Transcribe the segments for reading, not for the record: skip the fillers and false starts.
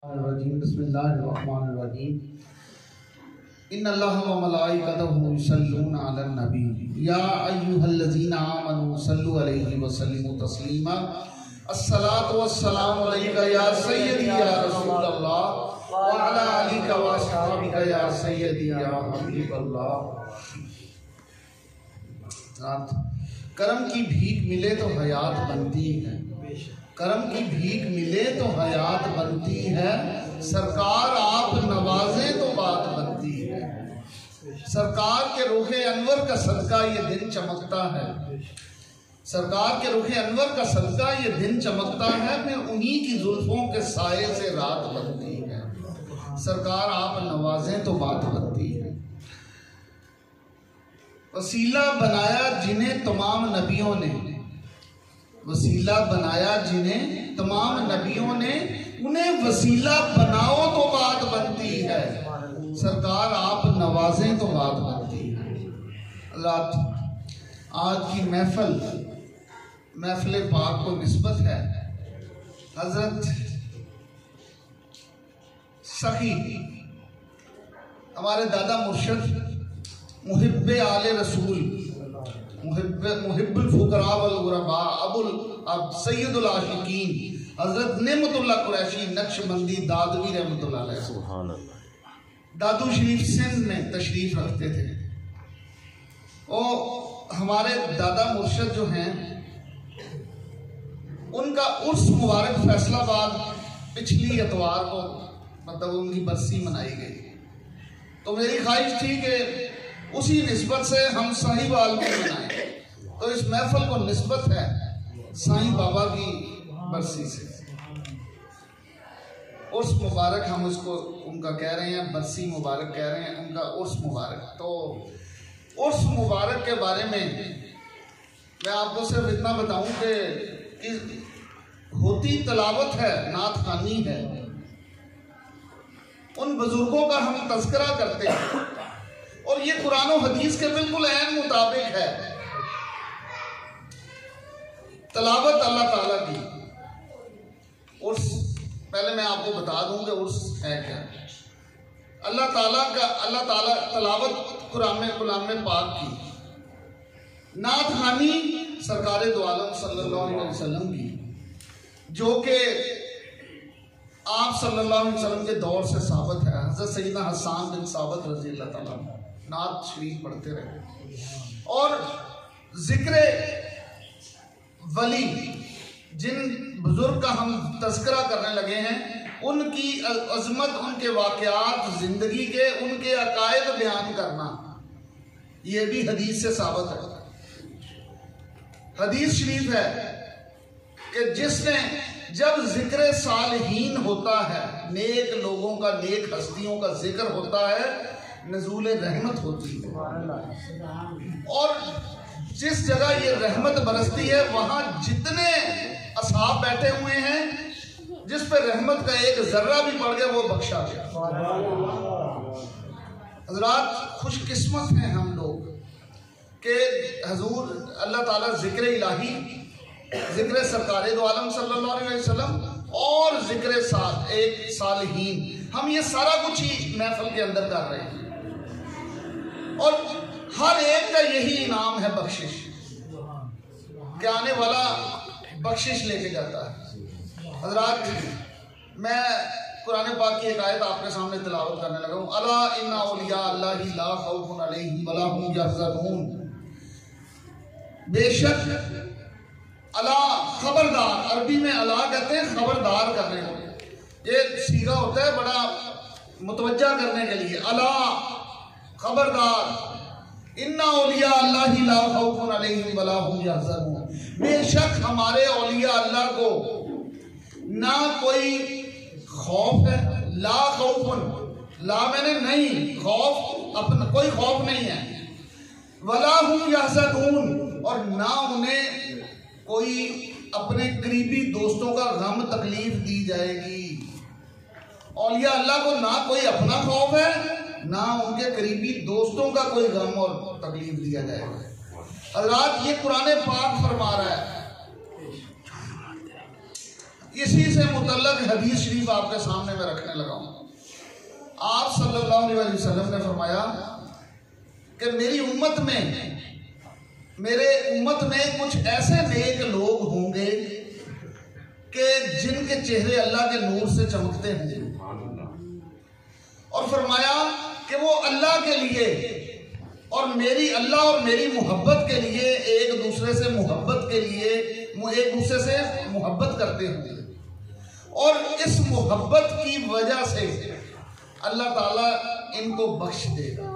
الرجیم بسم اللہ الرحمن الرحیم ان اللہ و ملائکتہ یصلون علی النبی یا ایھا الذین آمنوا صلوا علیہ وسلموا تسلیما الصلاۃ والسلام علیک یا سیدی یا رسول اللہ وعلی آلک و اصحابک یا سیدی یا حبیب اللہ۔ کرم کی بھیک ملے تو حیات بنتی ہے، کرم کی بھیک ملے تو حیات بنتی ہے، سرکار آپ نوازیں تو بات بنتی ہے، سرکار کے رخ انور کا صدقہ یہ دن چمکتا ہے، سرکار کے رخ انور کا صدقہ یہ دن چمکتا ہے، پھر انہی کی زلفوں کے سائے سے رات بنتی ہے، سرکار آپ نوازیں تو بات بنتی ہے۔ وسیلہ بنایا جنہیں تمام نبیوں نے، وسیلہ بنایا جنہیں تمام نبیوں نے، انہیں وسیلہ بناؤ تو بات بنتی ہے، سرکار آپ نوازیں تو بات بنتی ہے۔ اللہ آج کی محفل پاک کو نسبت ہے حضرت سخی ہمارے دادا مرشد محب آل رسول، محب الفقراء والغرباء ابو سید العاشقین حضرت نعمت اللہ قریشی نقشبندی دادوی رحمۃ اللہ علیہ سبحان اللہ دادو شریف سندھ میں تشریف رکھتے تھے۔ اور ہمارے دادا مرشد جو ہیں ان کا عرس مبارک فیصل آباد پچھلی اتوار کو مطلب ان کی برسی منائی گئی، تو میری خواہش تھی کہ اسی نسبت سے ہم سائیں بال میں منائیں، تو اس محفل کو نسبت ہے سائیں بابا کی برسی سے، عرس مبارک ہم اس کو ان کا کہہ رہے ہیں، برسی مبارک کہہ رہے ہیں، ان کا عرس مبارک۔ تو عرس مبارک کے بارے میں آپ کو صرف اتنا بتاؤں کہ ہوتی تلاوت ہے، نعت خوانی ہے، ان بزرگوں کا ہم تذکرہ کرتے ہیں، اور یہ قرآن و حدیث کے بالکل عین مطابق ہے۔ تلاوت اللہ تعالیٰ کی عرس، پہلے میں آپ کو بتا دوں کہ عرس ہے کیا۔ اللہ تعالیٰ تلاوت قرآن پاک کی، نعت خوانی سرکار دو عالم صلی اللہ علیہ وسلم کی، جو کہ آپ صلی اللہ علیہ وسلم کے دور سے ثابت ہے۔ حضرت سیدنا حسان بن ثابت رضی اللہ تعالیٰ نعت شریف پڑھتے رہے، اور ذکر ولی جن بزرگ کا ہم تذکرہ کرنے لگے ہیں، ان کی عظمت، ان کے واقعات زندگی کے، ان کے عقائد بیان کرنا، یہ بھی حدیث سے ثابت ہے۔ حدیث شریف ہے کہ جس نے جب ذکر صالحین ہوتا ہے، نیک لوگوں کا، نیک ہستیوں کا ذکر ہوتا ہے، نزول رحمت ہوتی ہے، اور جس جگہ یہ رحمت برستی ہے وہاں جتنے اصحاب بیٹھے ہوئے ہیں، جس پہ رحمت کا ایک ذرہ بھی پڑ گیا وہ بخشا گیا۔ حضرات خوش قسمت ہیں ہم لوگ کہ حضور اللہ تعالیٰ ذکر الہی، ذکر سرکار دو عالم صلی اللہ علیہ وسلم اور ذکر صالحین، ہم یہ سارا کچھ ہی محفل کے اندر کر رہے ہیں، اور ہر ایک کا یہی انعام ہے بخشش، کہ آنے والا بخشش لے کے جاتا ہے۔ حضرات میں قرآن پاک کی ایک آیت آپ کے سامنے تلاوت کرنے لگا ہوں، الا ان اولیاء اللہ لا خوف علیہم ولا هم یحزنون، بے شک الا خبردار، عربی میں الا کہتے ہیں خبردار کرنے کو، یہ صیغہ ہوتا ہے بڑا متوجہ کرنے کے لیے، الا خبردار، ان اولیاء اللہ لا خوف علیہم ولا هم یحزنون، بے شک ہمارے اولیاء اللہ کو نہ کوئی خوف ہے، لا خوف، لا میں نے نہیں، خوف اپنا کوئی خوف نہیں ہے، ولا هم یحزنون، اور نہ انہیں کوئی اپنے قریبی دوستوں کا غم تکلیف دی جائے گی۔ اولیاء اللہ کو نہ کوئی اپنا خوف ہے، نہ ان کے قریبی دوستوں کا کوئی غم اور تکلیف دیا جائے گا۔ حضرات یہ قرآن پاک فرما رہا ہے، اسی سے متعلق حدیث شریف آپ کے سامنے میں رکھنے لگا ہوں۔ آپ صلی اللہ علیہ وسلم نے فرمایا کہ میری امت میں کچھ ایسے نیک لوگ ہوں گے کہ جن کے چہرے اللہ کے نور سے چمکتے ہوں گے، اور فرمایا کہ وہ اللہ کے لیے اور میری محبت کے لیے ایک دوسرے سے محبت کرتے ہوں گے، اور اس محبت کی وجہ سے اللہ تعالیٰ ان کو بخش دے گا۔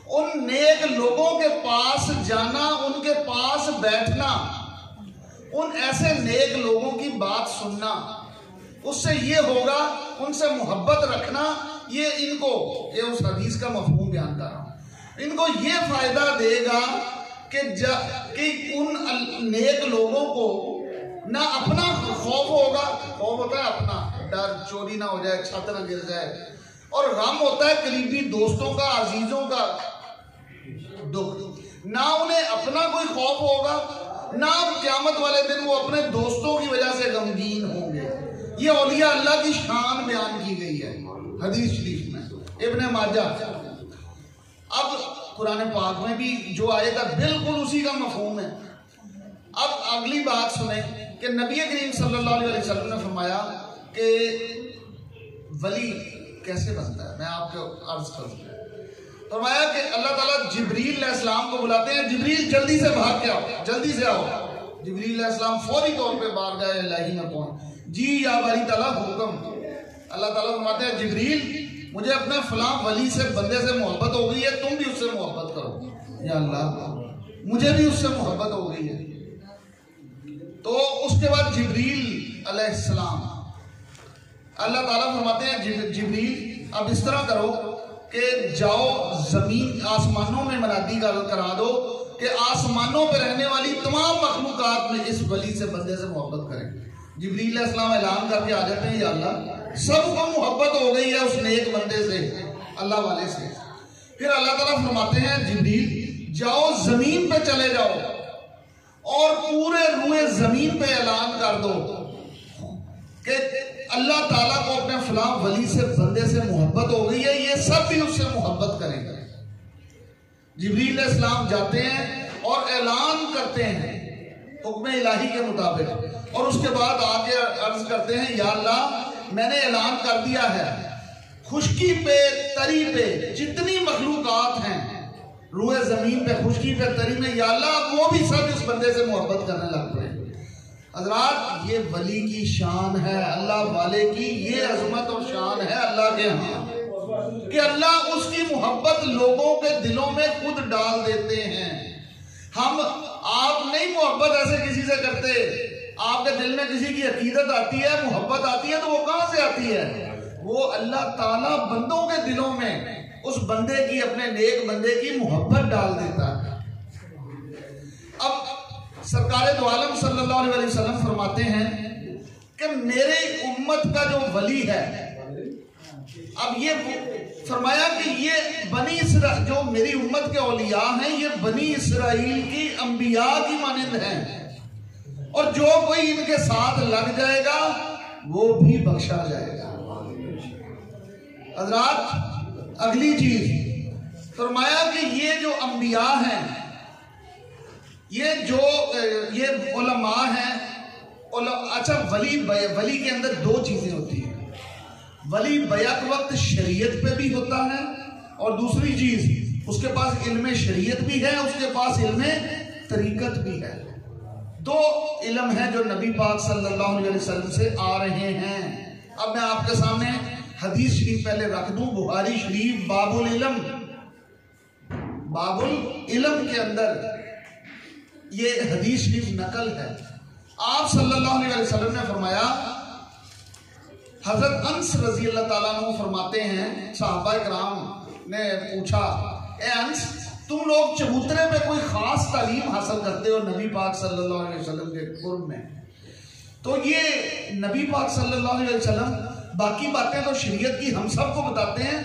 ان نیک لوگوں کے پاس جانا، ان کے پاس بیٹھنا، ان ایسے نیک لوگوں کی بات سننا، اس سے یہ ہوگا، ان سے محبت رکھنا، یہ اس حدیث کا مفہوم بیان کر رہا ہوں، ان کو یہ فائدہ دے گا کہ ان نیک لوگوں کو نہ اپنا خوف ہوگا، خوف ہوتا ہے اپنا ڈر، چوری نہ ہو جائے، چھت نہ گر جائے، اور غم ہوتا ہے قریبی دوستوں کا، عزیزوں کا دکھ، نہ انہیں اپنا کوئی خوف ہوگا، نہ قیامت والے دن وہ اپنے دوستوں کی وجہ سے غمگین ہوں گے۔ یہ اولیاء اللہ کی شان بیان کی گئی ہے حدیث شریف میں، ابن ماجہ۔ اب قرآن پاک میں بھی جو آیت ہے بالکل اسی کا مفہوم ہے۔ اب اگلی بات سنیں کہ نبی کریم صلی اللہ علیہ وسلم نے فرمایا کہ ولی کیسے بنتا ہے، میں آپ کو عرض کروں۔ فرمایا کہ اللہ تعالیٰ جبریل علیہ السلام کو بلاتے ہیں، جبریل جلدی سے بھاگ کے آؤ، جلدی سے آؤ۔ جبریل علیہ السلام فوری طور پہ بارگاہ الہی میں پہنچ، جی یا باری تعالیٰ حکم۔ اللہ تعالیٰ فرماتے ہیں جبریل مجھے اپنے فلاں ولی سے، بندے سے محبت ہو گئی ہے، تم بھی اس سے محبت کرو۔ یا اللہ مجھے بھی اس سے محبت ہو گئی ہے۔ تو اس کے بعد جبریل علیہ السلام، اللہ تعالیٰ فرماتے ہیں جبریل اب اس طرح کرو کہ جاؤ زمین آسمانوں میں منادی کرا دو کہ آسمانوں پہ رہنے والی تمام مخلوقات میں اس ولی سے، بندے سے محبت کریں۔ جبریل علیہ السلام اعلان کر کے آ جاتے ہیں یا اللہ سب کو محبت ہو گئی ہے اس نیک بندے سے، اللہ والے سے۔ پھر اللہ تعالیٰ فرماتے ہیں جبریل جاؤ زمین پہ چلے جاؤ اور پورے روئے زمین پہ اعلان کر دو کہ اللہ تعالیٰ کو اپنے فلاں ولی سے، بندے سے محبت ہو گئی ہے، یہ سب بھی اس سے محبت کریں گے۔ جبریل علیہ السلام جاتے ہیں اور اعلان کرتے ہیں حکم الہی کے مطابق، اور اس کے بعد آگے عرض کرتے ہیں یا اللہ میں نے اعلان کر دیا ہے خشکی پہ تری پہ جتنی مخلوقات ہیں روئے زمین پہ، خشکی پہ تری میں، یا اللہ وہ بھی سب اس بندے سے محبت کرنے لگ پڑے۔ حضرات یہ ولی کی شان ہے، اللہ والے کی یہ عظمت اور شان ہے اللہ کے ہاں کہ اللہ اس کی محبت لوگوں کے دلوں میں خود ڈال دیتے ہیں۔ آپ نہیں محبت ایسے کسی سے کرتے، آپ کے دل میں کسی کی عقیدت آتی ہے، محبت آتی ہے، تو وہ کہاں سے آتی ہے؟ وہ اللہ تعالیٰ بندوں کے دلوں میں اس بندے کی، اپنے نیک بندے کی محبت ڈال دیتا ہے۔ اب سرکار دو عالم صلی اللہ علیہ وسلم فرماتے ہیں کہ میرے امت کا جو ولی ہے، اب یہ فرمایا کہ یہ بنی اسرائیل جو میری امت کے اولیاء ہیں، یہ بنی اسرائیل کی انبیاء کی مانند ہیں، اور جو کوئی ان کے ساتھ لگ جائے گا وہ بھی بخشا جائے گا۔ حضرات اگلی چیز فرمایا کہ یہ جو انبیاء ہیں، یہ علماء ہیں۔ اچھا ولی کے اندر دو چیزیں ہوتی ہیں، ولی بیک وقت شریعت پہ بھی ہوتا ہے، اور دوسری چیز اس کے پاس علم شریعت بھی ہے، اس کے پاس علم طریقت بھی ہے۔ دو علم ہیں جو نبی پاک صلی اللہ علیہ وسلم سے آ رہے ہیں۔ اب میں آپ کے سامنے حدیث شریف پہلے رکھ دوں، بخاری شریف باب العلم کے اندر یہ حدیث شریف نقل ہے۔ آپ صلی اللہ علیہ وسلم نے فرمایا، حضرت انس رضی اللہ تعالیٰ عنہ فرماتے ہیں، صحابہ کرام نے پوچھا اے انس تم لوگ چبوترے پہ کوئی خاص تعلیم حاصل کرتے ہو نبی پاک صلی اللہ علیہ وسلم کے قرب میں؟ تو یہ نبی پاک صلی اللہ علیہ وسلم باقی باتیں تو شریعت کی ہم سب کو بتاتے ہیں،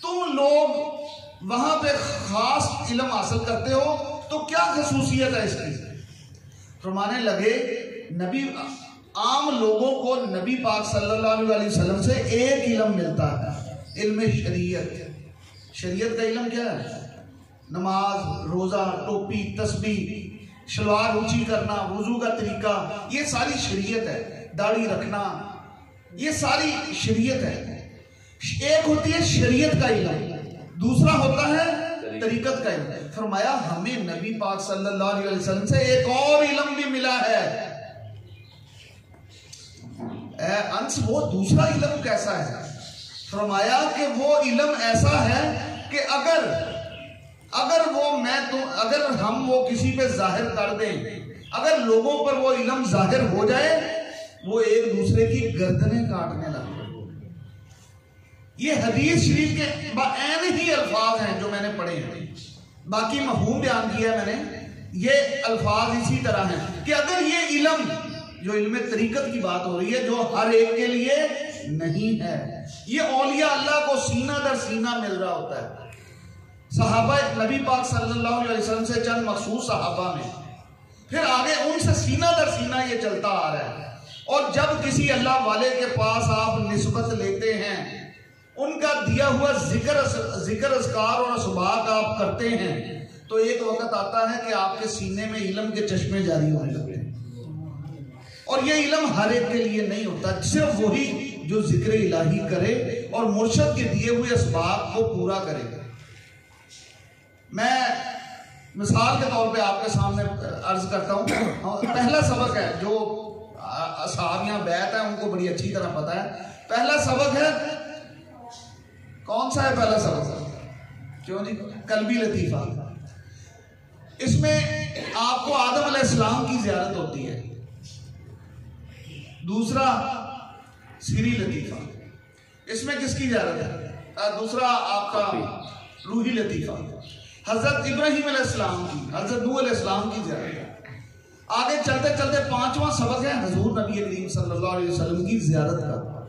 تم لوگ وہاں پہ خاص علم حاصل کرتے ہو تو کیا خصوصیت ہے اس کی؟ فرمانے لگے نبی عام لوگوں کو نبی پاک صلی اللہ علیہ وسلم سے ایک علم ملتا ہے، علم شریعت۔ شریعت کا علم کیا ہے؟ نماز، روزہ، ٹوپی، تسبیح، شلوار اونچی کرنا، وضو کا طریقہ، یہ ساری شریعت ہے۔ داڑھی رکھنا، یہ ساری شریعت ہے۔ ایک ہوتی ہے شریعت کا علم، دوسرا ہوتا ہے طریقت کا علم۔ فرمایا ہمیں نبی پاک صلی اللہ علیہ وسلم سے ایک اور علم بھی ملا ہے۔ اے انس، وہ دوسرا علم کیسا ہے؟ فرمایا کہ وہ علم ایسا ہے کہ اگر ہم وہ کسی پہ ظاہر کر دیں، اگر لوگوں پر وہ علم ظاہر ہو جائے، وہ ایک دوسرے کی گردنیں کاٹنے لگے۔ یہ حدیث شریف کے بعین ہی الفاظ ہیں جو میں نے پڑھے ہیں، باقی مفہوم بیان کیا ہے میں نے۔ یہ الفاظ اسی طرح ہیں کہ اگر یہ علم، جو علم طریقت کی بات ہو رہی ہے، جو ہر ایک کے لیے نہیں ہے، یہ اولیاء اللہ کو سینہ در سینہ مل رہا ہوتا ہے۔ صحابہ نبی پاک صلی اللہ علیہ وسلم سے چند مخصوص صحابہ میں، پھر آگے ان سے سینہ در سینہ یہ چلتا آ رہا ہے۔ اور جب کسی اللہ والے کے پاس آپ نسبت لیتے ہیں، ان کا دیا ہوا ذکر اذکار اور اسباق آپ کرتے ہیں، تو ایک وقت آتا ہے کہ آپ کے سینے میں علم کے چشمے جاری ہونے لگتے ہیں۔ اور یہ علم ہر ایک کے لیے نہیں ہوتا، صرف وہی جو ذکر الہی کرے اور مرشد کے دیے ہوئے اسباق کو پورا کرے۔ میں مثال کے طور پہ آپ کے سامنے عرض کرتا ہوں، پہلا سبق ہے جو اصحاب یہاں بیعت ہیں ان کو بڑی اچھی طرح پتا ہے۔ پہلا سبق ہے، کون سا ہے پہلا سبق؟ کیوں جی؟ قلبی لطیفہ۔ اس میں آپ کو آدم علیہ السلام کی زیارت ہوتی ہے۔ دوسرا سری لطیفہ، اس میں کس کی زیارت ہے؟ دوسرا آپ کا روحی لطیفہ، حضرت ابراہیم علیہ السلام کی، حضرت نوح علیہ السلام کی زیارت ہے۔ آگے چلتے چلتے پانچواں سبق ہے حضور نبی کریم صلی اللہ علیہ وسلم کی زیارت کا۔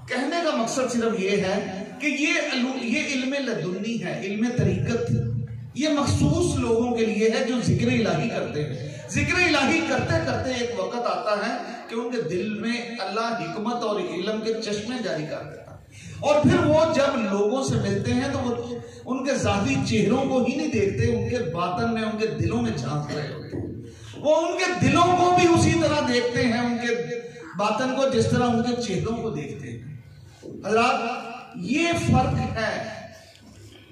کہنے کا مقصد صرف یہ ہے کہ یہ علم لدنی ہے، علم طریقت، یہ مخصوص لوگوں کے لیے ہے جو ذکر الہی کرتے ہیں۔ ذکر الہی کرتے کرتے ایک وقت آتا ہے کہ ان کے دل میں اللہ حکمت اور علم کے چشمے جاری کر دیتا ہے، اور پھر وہ جب لوگوں سے ملتے ہیں تو وہ ان کے ظاہری چہروں کو ہی نہیں دیکھتے، ان کے باطن میں، ان کے دلوں میں جھانک رہے ہوتے ہیں۔ وہ ان کے دلوں کو بھی اسی طرح دیکھتے ہیں، ان کے باطن کو جس طرح ان کے چہروں کو دیکھتے ہیں۔ حضرات، یہ فرق ہے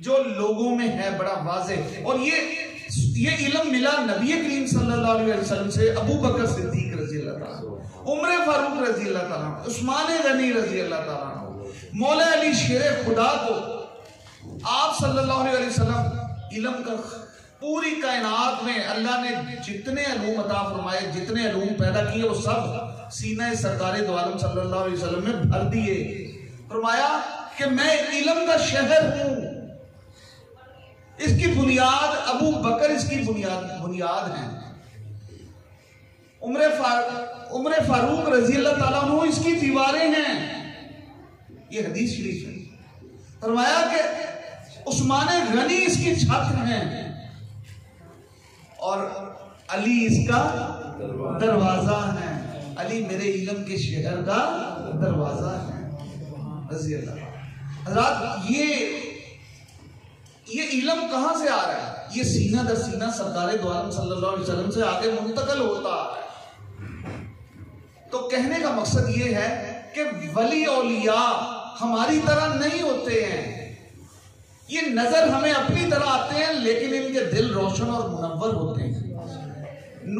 جو لوگوں میں ہے بڑا واضح، اور یہ علم ملا نبی کریم صلی اللہ علیہ وسلم سے ابو بکر صدیق رضی اللہ تعالیٰ، عمر فاروق رضی اللہ تعالیٰ، عثمان غنی رضی اللہ تعالیٰ، مولا علی شیر خدا کو آپ صلی اللہ علیہ وسلم علم کا پوری کائنات میں اللہ نے جتنے علوم عطا فرمائے، جتنے علوم پیدا کیے، وہ سب سینہ سرکار دو عالم صلی اللہ علیہ وسلم میں بھر دیے۔ فرمایا کہ میں علم کا شہر ہوں، اس کی بنیاد ابو بکر، اس کی بنیاد ہے، عمر فاروق رضی اللہ تعالیٰ عنہ اس کی دیواریں ہیں۔ یہ حدیث شریف ہے۔ فرمایا کہ عثمان غنی اس کی چھت ہیں، اور علی اس کا دروازہ ہے۔ علی میرے علم کے شہر کا دروازہ ہے رضی اللہ۔ حضرات، یہ علم کہاں سے آ رہا ہے؟ یہ سینہ در سینہ سرکار دو عالم صلی اللہ علیہ وسلم سے آگے منتقل ہوتا آ رہا ہے۔ تو کہنے کا مقصد یہ ہے کہ ولی اولیاء ہماری طرح نہیں ہوتے ہیں، یہ نظر ہمیں اپنی طرح آتے ہیں، لیکن ان کے دل روشن اور منور ہوتے ہیں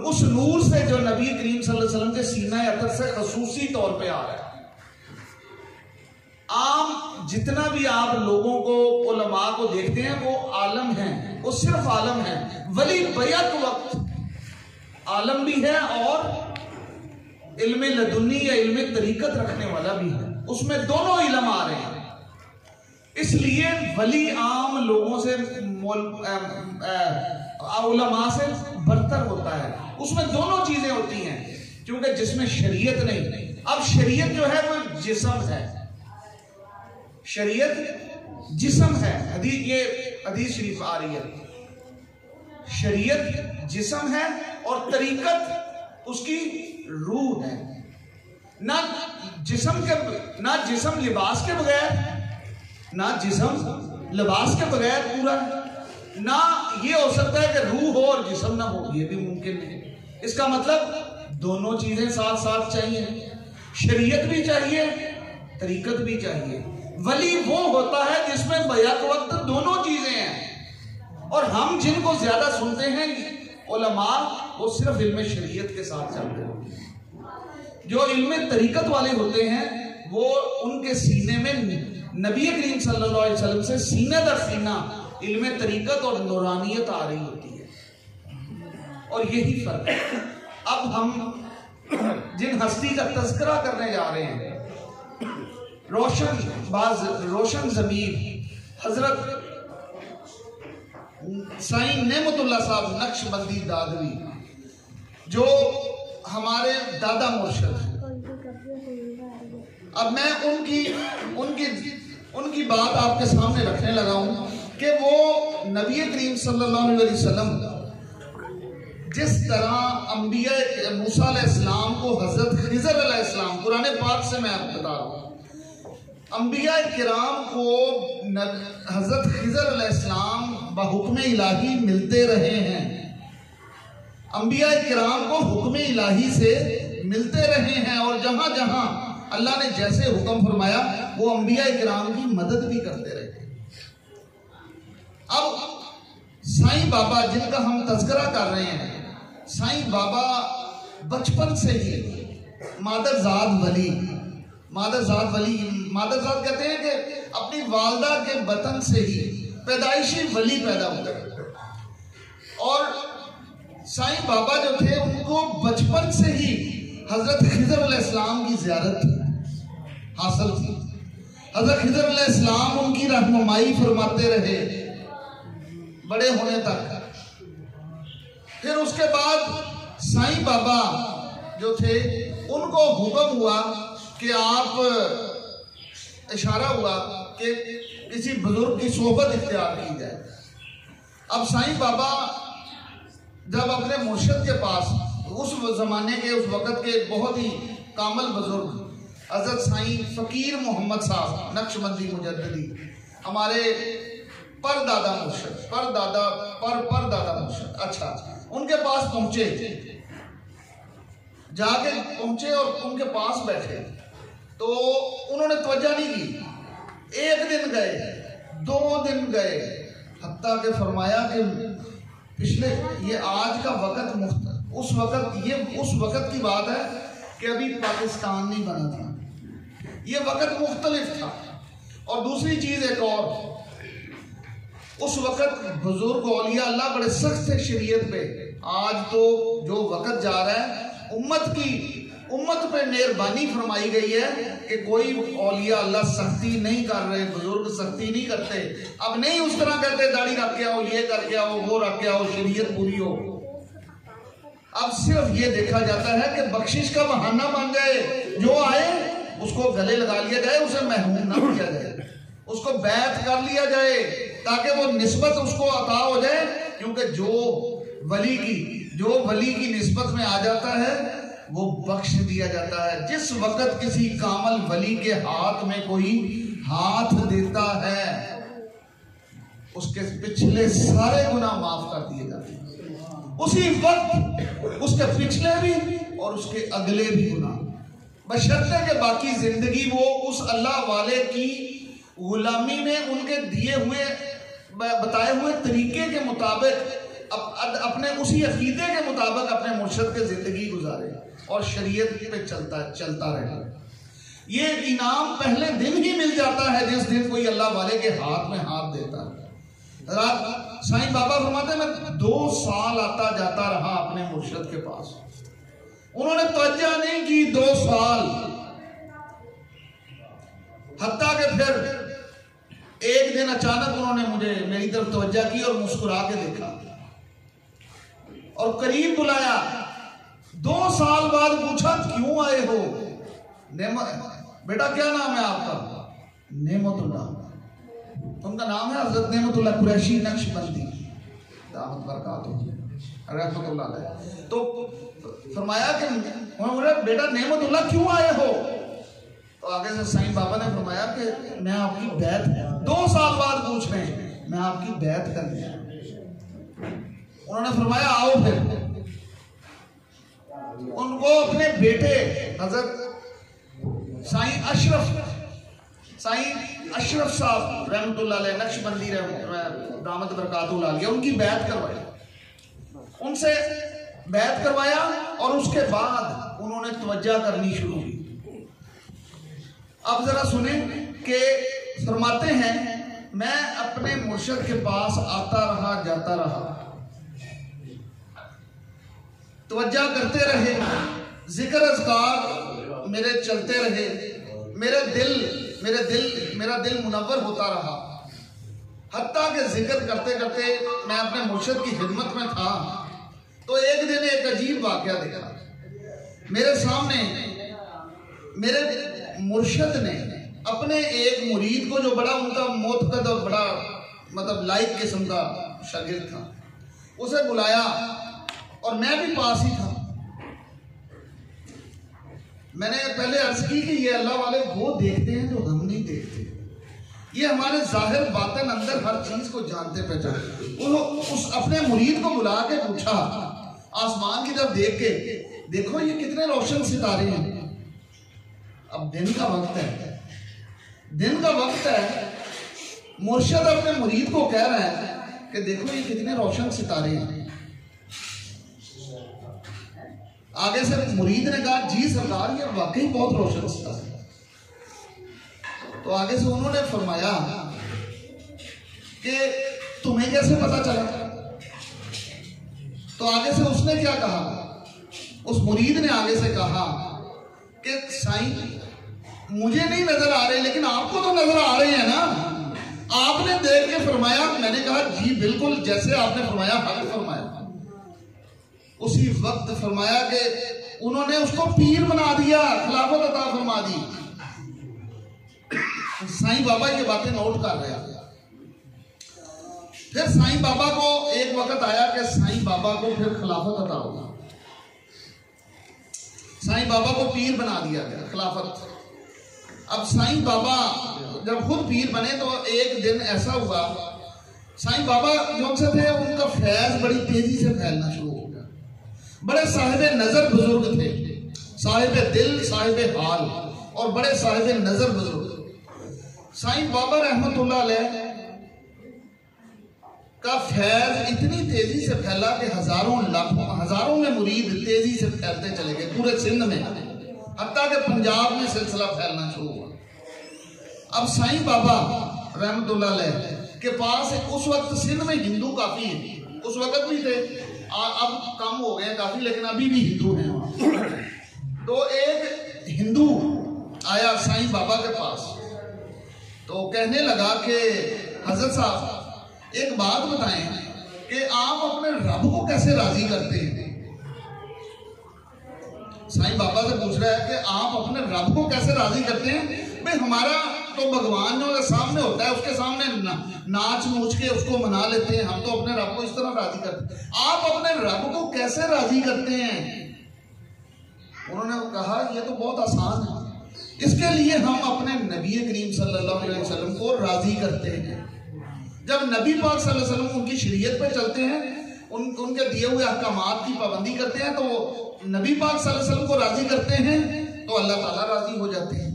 اس نور سے جو نبی کریم صلی اللہ علیہ وسلم کے سینہ اطہر سے خصوصی طور پہ آ رہا ہے۔ عام جتنا بھی آپ لوگوں کو، علماء کو دیکھتے ہیں، وہ عالم ہیں، وہ صرف عالم ہیں۔ ولی بیک وقت عالم بھی ہے اور علم لدنی یا علم طریقت رکھنے والا بھی ہے، اس میں دونوں علم آ رہے ہیں۔ اس لیے ولی عام لوگوں سے، علماء سے برتر ہوتا ہے، اس میں دونوں چیزیں ہوتی ہیں، کیونکہ جس میں شریعت نہیں۔ اب شریعت جو ہے وہ جسم ہے، شریعت جسم ہے، یہ حدیث شریف آ رہی ہے، شریعت جسم ہے اور طریقت اس کی روح ہے۔ نہ جسم لباس کے بغیر، نہ جسم لباس کے بغیر پورا، نہ یہ ہو سکتا ہے کہ روح ہو اور جسم نہ ہو، یہ بھی ممکن نہیں۔ اس کا مطلب دونوں چیزیں ساتھ ساتھ چاہیے، شریعت بھی چاہیے، طریقت بھی چاہیے۔ ولی وہ ہوتا ہے جس میں بیک وقت دونوں چیزیں ہیں، اور ہم جن کو زیادہ سنتے ہیں علماء، وہ صرف علم شریعت کے ساتھ چلتے ہیں۔ جو علم طریقت والے ہوتے ہیں وہ ان کے سینے میں نبی کریم صلی اللہ علیہ وسلم سے سینہ در سینہ علم طریقت اور نورانیت آ رہی ہوتی ہے، اور یہی فرق ہے۔ اب ہم جن ہستی کا تذکرہ کرنے جا رہے ہیں، روشن ضمیر حضرت سائیں نعمت اللہ صاحب نقشبندی دادوی، جو ہمارے دادا مرشد ہیں۔ اب میں ان کی بات آپ کے سامنے رکھنے لگا ہوں کہ وہ نبی کریم صلی اللہ علیہ وسلم جس طرح انبیاء موسیٰ علیہ السلام کو حضرت خضر علیہ السلام، قرآن پاک سے میں آپ بتا رہا ہوں، انبیاء کرام کو حضرت خضر علیہ السلام بحکم الہی ملتے رہے ہیں، انبیاء کرام کو حکم الہی سے ملتے رہے ہیں، اور جہاں جہاں اللہ نے جیسے حکم فرمایا وہ انبیاء کرام کی مدد بھی کرتے رہے۔ اب سائیں بابا جن کا ہم تذکرہ کر رہے ہیں، سائیں بابا بچپن سے ہی مادرزاد کہتے ہیں کہ اپنی والدہ کے بطن سے ہی پیدائشی ولی پیدا ہوتے ہیں، اور سائیں بابا جو تھے ان کو بچپن سے ہی حضرت خضر علیہ السلام کی زیارت حاصل تھی۔ حضرت خضر علیہ السلام ان کی رہنمائی فرماتے رہے بڑے ہونے تک۔ پھر اس کے بعد سائیں بابا جو تھے ان کو حکم ہوا کہ آپ، اشارہ ہوا کہ کسی بزرگ کی صحبت اختیار کی جائے۔ اب سائیں بابا جب اپنے مرشد کے پاس، اس زمانے کے، اس وقت کے بہت ہی کامل بزرگ حضرت سائیں فقیر محمد صاحب نقشبندی مجددی، ہمارے پردادا مرشد، اچھا ان کے پاس پہنچے، جا کے پہنچے اور ان کے پاس بیٹھے تو انہوں نے توجہ نہیں کی۔ ایک دن گئے، 2 دن گئے، حتیٰ کہ فرمایا کہ پچھلے یہ آج کا وقت اس وقت کی بات ہے کہ ابھی پاکستان نہیں بنا تھا، یہ وقت مختلف تھا۔ اور دوسری چیز ایک اور، اس وقت بزرگ اولیاء اللہ بڑے سخت تھے شریعت پہ۔ آج تو جو وقت جا رہا ہے، امت پہ مہربانی فرمائی گئی ہے کہ کوئی اولیاء اللہ سختی نہیں کر رہے، بزرگ سختی نہیں کرتے۔ اب نہیں اس طرح کہتے داڑھی رکھ کے آؤ، یہ کر کے آؤ، وہ رکھ کے آؤ، شریعت پوری ہو۔ اب صرف یہ دیکھا جاتا ہے کہ بخشش کا بہانہ بن جائے، جو آئے اس کو گلے لگا لیا جائے، اسے محروم نہ کیا جائے، اس کو بیعت کر لیا جائے تاکہ وہ نسبت اس کو عطا ہو جائے، کیونکہ جو ولی کی نسبت میں آ جاتا ہے وہ بخش دیا جاتا ہے۔ جس وقت کسی کامل ولی کے ہاتھ میں کوئی ہاتھ دیتا ہے، اس کے پچھلے سارے گناہ معاف کر دیے جاتے ہیں، اسی وقت اس کے پچھلے بھی اور اس کے اگلے بھی گناہ، بشرطے کہ باقی زندگی وہ اس اللہ والے کی غلامی میں ان کے دیے ہوئے بتائے ہوئے طریقے کے مطابق، اپنے اسی عقیدے کے مطابق اپنے مرشد کے زندگی گزارے اور شریعت پہ چلتا رہے۔ یہ انعام پہلے دن ہی مل جاتا ہے جس دن کوئی اللہ والے کے ہاتھ میں ہاتھ دیتا ہے۔ سائیں بابا فرماتے ہیں میں 2 سال آتا جاتا رہا اپنے مرشد کے پاس، انہوں نے توجہ نہیں کی 2 سال، حتیٰ کہ پھر ایک دن اچانک انہوں نے میری طرف توجہ کی اور مسکرا کے دیکھا اور قریب بلایا۔ 2 سال بعد پوچھا کیوں آئے ہو؟ بیٹا کیا نام ہے آپ کا؟ نعمت اللہ۔ ان کا نام ہے حضرت نعمت اللہ قریشی نقشبندی، دعوت برکات ہو۔ رحمت اللہ علیہ. تو فرمایا کہ بیٹا نعمت اللہ کیوں آئے ہو؟ تو آگے سے سائیں بابا نے فرمایا کہ میں آپ کی بیعت 2 سال بعد پوچھ رہے ہیں میں آپ کی بیعت کرنے آیا. انہوں نے فرمایا آؤ پھر. ان کو اپنے بیٹے حضرت سائیں اشرف صاحب رحمت اللہ علیہ نقشبندی دامت برکاتہ العالیہ ان کی بیعت کروائی. ان سے بیعت کروایا اور اس کے بعد انہوں نے توجہ کرنی شروع کی. اب ذرا سنیں کہ فرماتے ہیں میں اپنے مرشد کے پاس آتا رہا جاتا رہا, توجہ کرتے رہے, ذکر اذکار میرے چلتے رہے, میرا دل منور ہوتا رہا, حتیٰ کہ ذکر کرتے کرتے میں اپنے مرشد کی خدمت میں تھا تو ایک دن ایک عجیب واقعہ دیکھا. میرے سامنے میرے مرشد نے اپنے ایک مرید کو جو بڑا ان کا معتقد اور بڑا مطلب لائق قسم کا شاگرد تھا, اسے بلایا اور میں بھی پاس ہی تھا. میں نے پہلے عرض کی کہ یہ اللہ والے وہ دیکھتے ہیں جو ہم نہیں دیکھتے. یہ ہمارے ظاہر باطن اندر ہر چیز کو جانتے پہچانتے. اس اپنے مرید کو بلا کے پوچھا آسمان کی طرف دیکھ کے, دیکھو یہ کتنے روشن ستارے ہیں. اب دن کا وقت ہے, مرشد اپنے مرید کو کہہ رہا ہے کہ دیکھو یہ کتنے روشن ستارے ہیں. آگے سے مرید نے کہا جی سرکار یہ واقعی بہت روشن ستارے. تو آگے سے انہوں نے فرمایا کہ تمہیں کیسے پتا چلا؟ تو آگے سے اس نے کیا کہا, اس مرید نے آگے سے کہا کہ سائیں مجھے نہیں نظر آ رہے لیکن آپ کو تو نظر آ رہے ہیں نا. آپ نے دیکھ کے فرمایا, میں نے کہا جی بالکل جیسے آپ نے فرمایا حق فرمایا. اسی وقت فرمایا کہ انہوں نے اس کو پیر بنا دیا, خلافت عطا فرما دی. سائیں بابا یہ باتیں نوٹ کر رہے ہیں. پھر سائیں بابا کو ایک وقت آیا کہ سائیں بابا کو پھر خلافت عطا ہوگا. سائیں بابا کو پیر بنا دیا گیا, خلافت. اب سائیں بابا جب خود پیر بنے تو ایک دن ایسا ہوا, سائیں بابا جو سے تھے ان کا فیض بڑی تیزی سے پھیلنا شروع ہو گیا. بڑے صاحب نظر بزرگ تھے, صاحب دل, صاحب حال اور بڑے صاحب نظر بزرگ. سائیں بابا رحمت اللہ علیہ کا فیض اتنی تیزی سے پھیلا کہ ہزاروں میں مرید تیزی سے پھیلتے چلے گئے پورے سندھ میں, حتیٰ کہ پنجاب میں سلسلہ پھیلنا شروع ہوا. اب سائیں بابا رحمت اللہ علیہ کے پاس اس وقت سندھ میں ہندو کافی ہیں, اس وقت بھی تھے, اب کم ہو گئے کافی لیکن ابھی بھی ہندو ہیں وہاں. تو ایک ہندو آیا سائیں بابا کے پاس تو کہنے لگا کہ حضرت صاحب ایک بات بتائیں کہ آپ اپنے رب کو کیسے راضی کرتے ہیں. سائیں بابا سے پوچھ رہا ہے کہ آپ اپنے رب کو کیسے راضی کرتے ہیں. بھئی ہمارا تو بھگوان جو سامنے ہوتا ہے اس کے سامنے ناچ نوچ کے اس کو منا لیتے ہیں, ہم تو اپنے رب کو اس طرح راضی کرتے ہیں. آپ اپنے رب کو کیسے راضی کرتے ہیں؟ انہوں نے کہا یہ تو بہت آسان ہے, اس کے لیے ہم اپنے نبی کریم صلی اللہ علیہ وسلم کو راضی کرتے ہیں. جب نبی پاک صلی اللہ علیہ وسلم ان کی شریعت پہ چلتے ہیں, ان کے دیے ہوئے احکامات کی پابندی کرتے ہیں, تو نبی پاک صلی اللہ علیہ وسلم کو راضی کرتے ہیں تو اللہ تعالیٰ راضی ہو جاتے ہیں.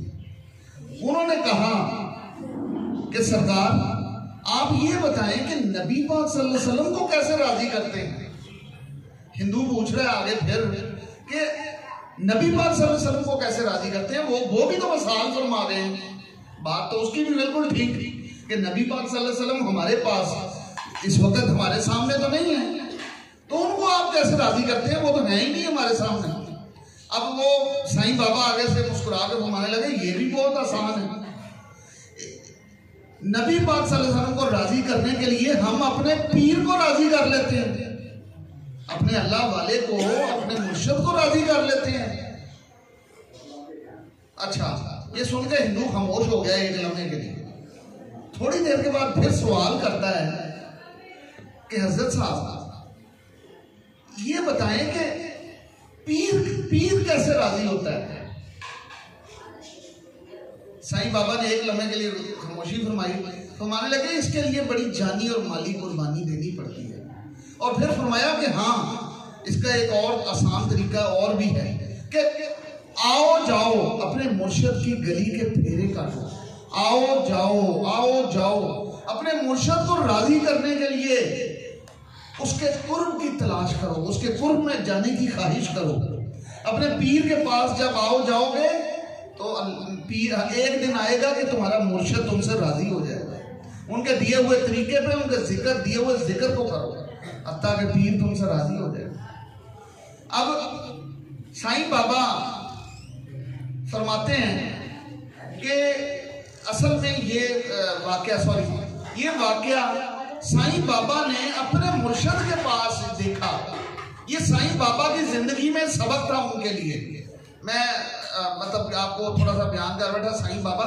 انہوں نے کہا کہ سرکار آپ یہ بتائیں کہ نبی پاک صلی اللہ علیہ وسلم کو کیسے راضی کرتے ہیں. ہندو پوچھ رہے آگے پھر کہ نبی پاک صلی اللہ علیہ وسلم کو کیسے راضی کرتے ہیں, وہ بھی تو مثال فرما رہے ہیں. بات تو اس کی بھی بالکل ٹھیک تھی کہ نبی پاک صلی اللہ علیہ وسلم ہمارے پاس اس وقت ہمارے سامنے تو نہیں ہے, تو ان کو آپ کیسے راضی کرتے ہیں, وہ تو ہیں ہی نہیں ہمارے سامنے. اب وہ سائیں بابا آگے سے مسکرا کے فرمانے لگے یہ بھی بہت آسان ہے. نبی پاک صلی اللہ علیہ وسلم کو راضی کرنے کے لیے ہم اپنے پیر کو راضی کر لیتے ہیں, اپنے اللہ والے کو, اپنے مرشد کو راضی کر لیتے ہیں. اچھا یہ سن کے ہندو خاموش ہو گیا ایک لمحے کے لیے. تھوڑی دیر کے بعد پھر سوال کرتا ہے کہ حضرت صاحب یہ بتائیں کہ پیر کیسے راضی ہوتا ہے؟ سائیں بابا نے ایک لمحے کے لیے خاموشی فرمائی، فرمانے لگے اس کے لیے بڑی جانی اور مالی قربانی دینی پڑتی ہے، اور پھر فرمایا کہ ہاں اس کا ایک اور آسان طریقہ اور بھی ہے کہ آؤ جاؤ اپنے مرشد کی گلی کے پھیرے کاٹو، آؤ جاؤ اپنے مرشد کو راضی کرنے کے لیے اس کے قرب کی تلاش کرو، اس کے قرب میں جانے کی خواہش کرو۔ اپنے پیر کے پاس جب آؤ جاؤ گے تو پیر ایک دن آئے گا کہ تمہارا مرشد تم سے راضی ہو جائے گا، ان کے دیے ہوئے طریقے پہ ان کے دیے ہوئے ذکر کو کرو حتیٰ کہ پیر تم سے راضی ہو جائے گا۔ اب سائیں بابا فرماتے ہیں کہ اصل میں یہ واقعہ سائیں بابا نے اپنے مرشد کے پاس دیکھا، یہ سائیں بابا کی زندگی میں سبق تھا ان کے لیے۔ میں مطلب آپ کو تھوڑا سا بیان کر بیٹھا، سائیں بابا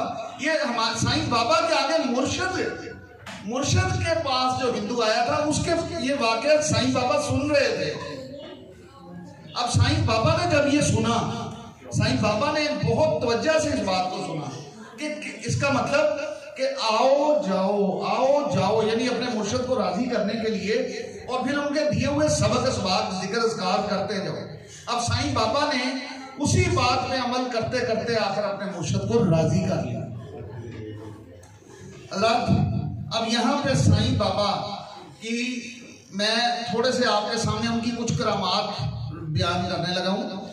سائیں بابا کے آگے مرشد کے پاس جو ہندو آیا تھا اس کے یہ واقعہ سائیں بابا سن رہے تھے۔ اب سائیں بابا نے جب یہ سنا، سائیں بابا نے بہت توجہ سے اس بات کو سنا کہ اس کا مطلب کہ آؤ جاؤ یعنی اپنے مرشد کو راضی کرنے کے لیے، اور پھر ان کے دیے ہوئے سبق اسباق ذکر اذکار کرتے جاؤ۔ اب سائیں بابا نے اسی بات پہ عمل کرتے کرتے آخر اپنے مرشد کو راضی کر لیا۔ حضرات اب یہاں پہ سائیں بابا کی میں تھوڑے سے آپ کے سامنے ان کی کچھ کرامات بیان کرنے لگا ہوں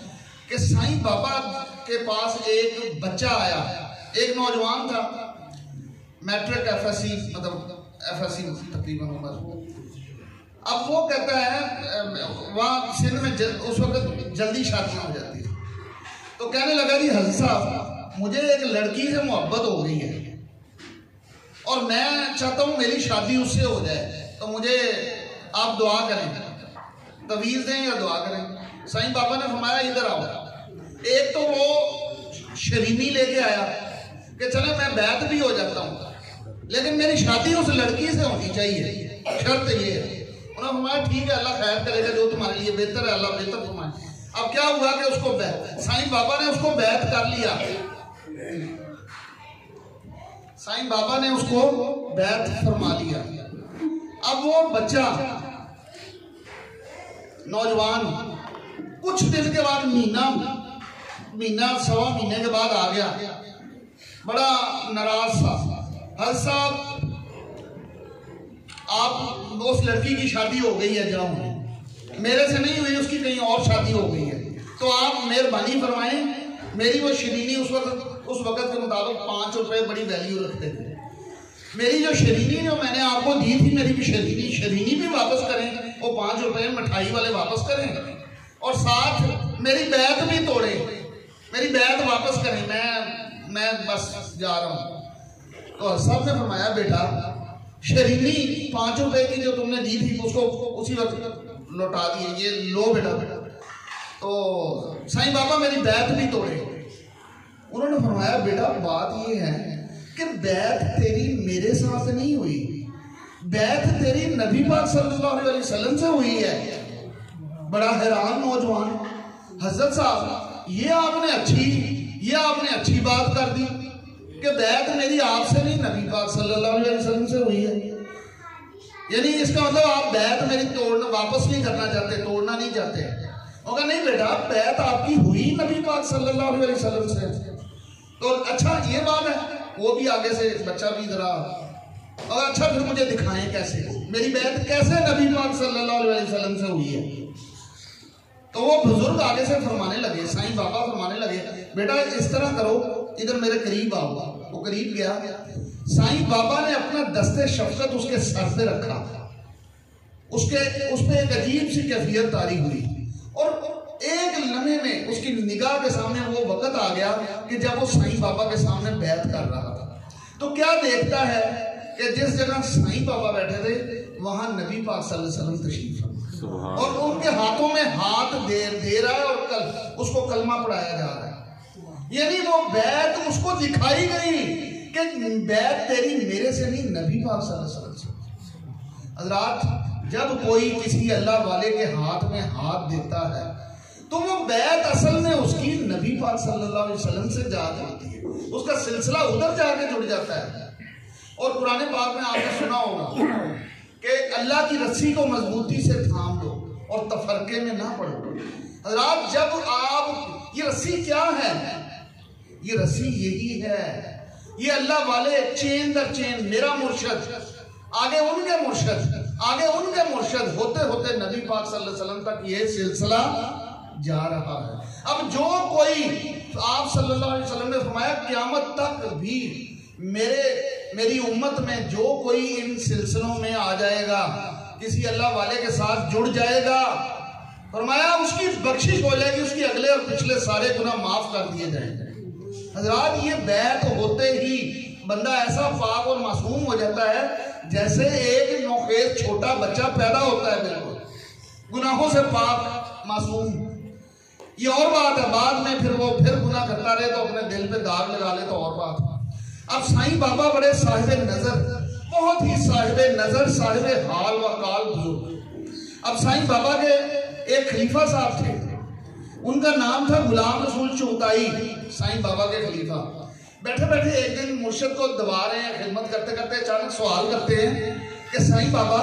کہ سائیں بابا کے پاس ایک بچہ آیا، ایک نوجوان تھا، میٹرک ایف ایس سی تقریباً عمر۔ اب وہ کہتا ہے وہاں سندھ میں اس وقت جلدی شادیاں ہو جاتی ہیں، تو کہنے لگا جی حضرت صاحب مجھے ایک لڑکی سے محبت ہو گئی ہے اور میں چاہتا ہوں میری شادی اس سے ہو جائے، تو مجھے آپ دعا کریں، تویز دیں یا دعا کریں۔ سائیں بابا نے فرمایا ادھر آؤ۔ ایک تو وہ شرینی لے کے آیا کہ چلے میں بیعت بھی ہو جاتا ہوں لیکن میری شادی اس لڑکی سے ہونی چاہیے، شرط یہ ہے۔ انہوں نے فرمایا ٹھیک ہے، اللہ خیر کرے گا، جو تمہارے لیے بہتر ہے اللہ بہتر فرمائے۔ اب کیا ہوا کہ اس کو سائیں بابا نے اس کو بیعت کر لیا، سائیں بابا نے اس کو بیعت فرما لیا۔ اب وہ بچہ نوجوان کچھ دن کے بعد مہینہ سوا مہینے کے بعد آ گیا، بڑا ناراض تھا۔ حضرت صاحب آپ اس لڑکی کی شادی ہو گئی ہے، جاؤ، میرے سے نہیں ہوئی، اس کی کہیں اور شادی ہو گئی ہے، تو آپ مہربانی فرمائیں۔ میری وہ شرینی اس وقت کے مطابق 5 روپے بڑی ویلیو رکھتے تھے، میری جو شرینی جو میں نے آپ کو دی تھی، میری بھی شرینی بھی واپس کریں، وہ 5 روپے مٹھائی والے واپس کریں، اور ساتھ میری بیعت بھی توڑیں، میری بیعت واپس کریں، میں بس جا رہا ہوں۔ تو صاحب نے فرمایا بیٹا شرینی 5 روپے کی جو تم نے دی تھی اس کو اسی وقت لوٹا دیے، یہ لو بیٹا۔ تو سائیں بابا میری بیعت بھی توڑے۔ انہوں نے فرمایا بیٹا بات یہ ہے کہ بیعت تیری میرے ساتھ نہیں ہوئی، بیعت تیری نبی پاک صلی اللہ علیہ وسلم سے ہوئی ہے۔ بڑا حیران نوجوان، حضرت صاحب یہ آپ نے اچھی بات کر دی کہ بیعت میری آپ سے نہیں نبی پاک صلی اللہ علیہ وسلم سے ہوئی ہے، یعنی اس کا مطلب آپ بیعت میری واپس نہیں کرنا چاہتے، توڑنا نہیں چاہتے۔ کہا نہیں بیٹا بیعت آپ کی ہوئی نبی پاک صلی اللہ علیہ وسلم سے۔ تو اچھا یہ بات ہے، وہ بھی آگے سے بچہ بھی ذرا، اور اچھا پھر مجھے دکھائیں کیسے میری بیعت کیسے نبی پاک صلی اللہ علیہ وسلم سے ہوئی ہے۔ تو وہ بزرگ آگے سے فرمانے لگے، سائیں بابا فرمانے لگے بیٹا اس طرح کرو، ادھر میرے قریب آؤ۔ وہ قریب گیا، سائیں بابا نے اپنا دستے شفقت اس کے سر پہ رکھا، اس پہ ایک عجیب سی کیفیت طاری ہوئی، اور ایک لمحے میں اس کی نگاہ کے سامنے وہ وقت آ گیا کہ جب وہ سائیں بابا کے سامنے بیعت کر رہا تھا، تو کیا دیکھتا ہے کہ جس جگہ سائیں بابا بیٹھے تھے وہاں نبی پاک صلی اللہ علیہ وسلم تشریف فرما، اور ان کے ہاتھوں میں ہاتھ دے رہا ہے اور اس کو کلمہ پڑھایا جا رہا ہے، یعنی وہ بیعت اس کو دکھائی گئی کہ بیعت تیری میرے سے نہیں نبی پاک صلی اللہ علیہ وسلم سے۔ حضرات جب کوئی کسی اللہ والے کے ہاتھ میں ہاتھ دیتا ہے تو وہ بیعت اصل میں اس کی نبی پاک صلی اللہ علیہ وسلم سے جا جاتی ہے، اس کا سلسلہ ادھر جا کے جڑ جاتا ہے۔ اور قرآن پاک میں آپ نے سنا ہوگا کہ اللہ کی رسی کو مضبوطی سے تھام لو اور تفرقے میں نہ پڑو۔ حضرات جب آپ، یہ رسی کیا ہے؟ یہ رسی یہی ہے، یہ اللہ والے چین در چین، میرا مرشد، آگے ان کے مرشد، آگے ان کے مرشد، ہوتے ہوتے نبی پاک صلی اللہ علیہ وسلم تک یہ سلسلہ جا رہا ہے۔ اب جو کوئی، آپ صلی اللہ علیہ وسلم نے فرمایا قیامت تک بھی میری امت میں جو کوئی ان سلسلوں میں آ جائے گا، کسی اللہ والے کے ساتھ جڑ جائے گا، فرمایا اس کی بخشش ہو جائے گی، اس کی اگلے اور پچھلے سارے گناہ معاف کر دیے جائیں گے۔ حضرات یہ بیعت ہوتے ہی بندہ ایسا پاک اور معصوم ہو جاتا ہے جیسے ایک نوخیز چھوٹا بچہ پیدا ہوتا ہے، بالکل گناہوں سے پاک معصوم۔ یہ اور بات ہے، بعد میں پھر وہ گناہ کرتا رہے تو اپنے دل پہ داغ لگا لے تو اور بات۔ اب سائیں بابا بڑے صاحب نظر، بہت ہی صاحب نظر، صاحب حال و قال بزرگ۔ اب سائیں بابا کے ایک خلیفہ صاحب تھے، ان کا نام تھا غلام رسول چغتائی، سائیں بابا کے خلیفہ۔ بیٹھے بیٹھے ایک دن مرشد کو دبا رہے ہیں، خدمت کرتے کرتے اچانک سوال کرتے ہیں کہ سائیں بابا،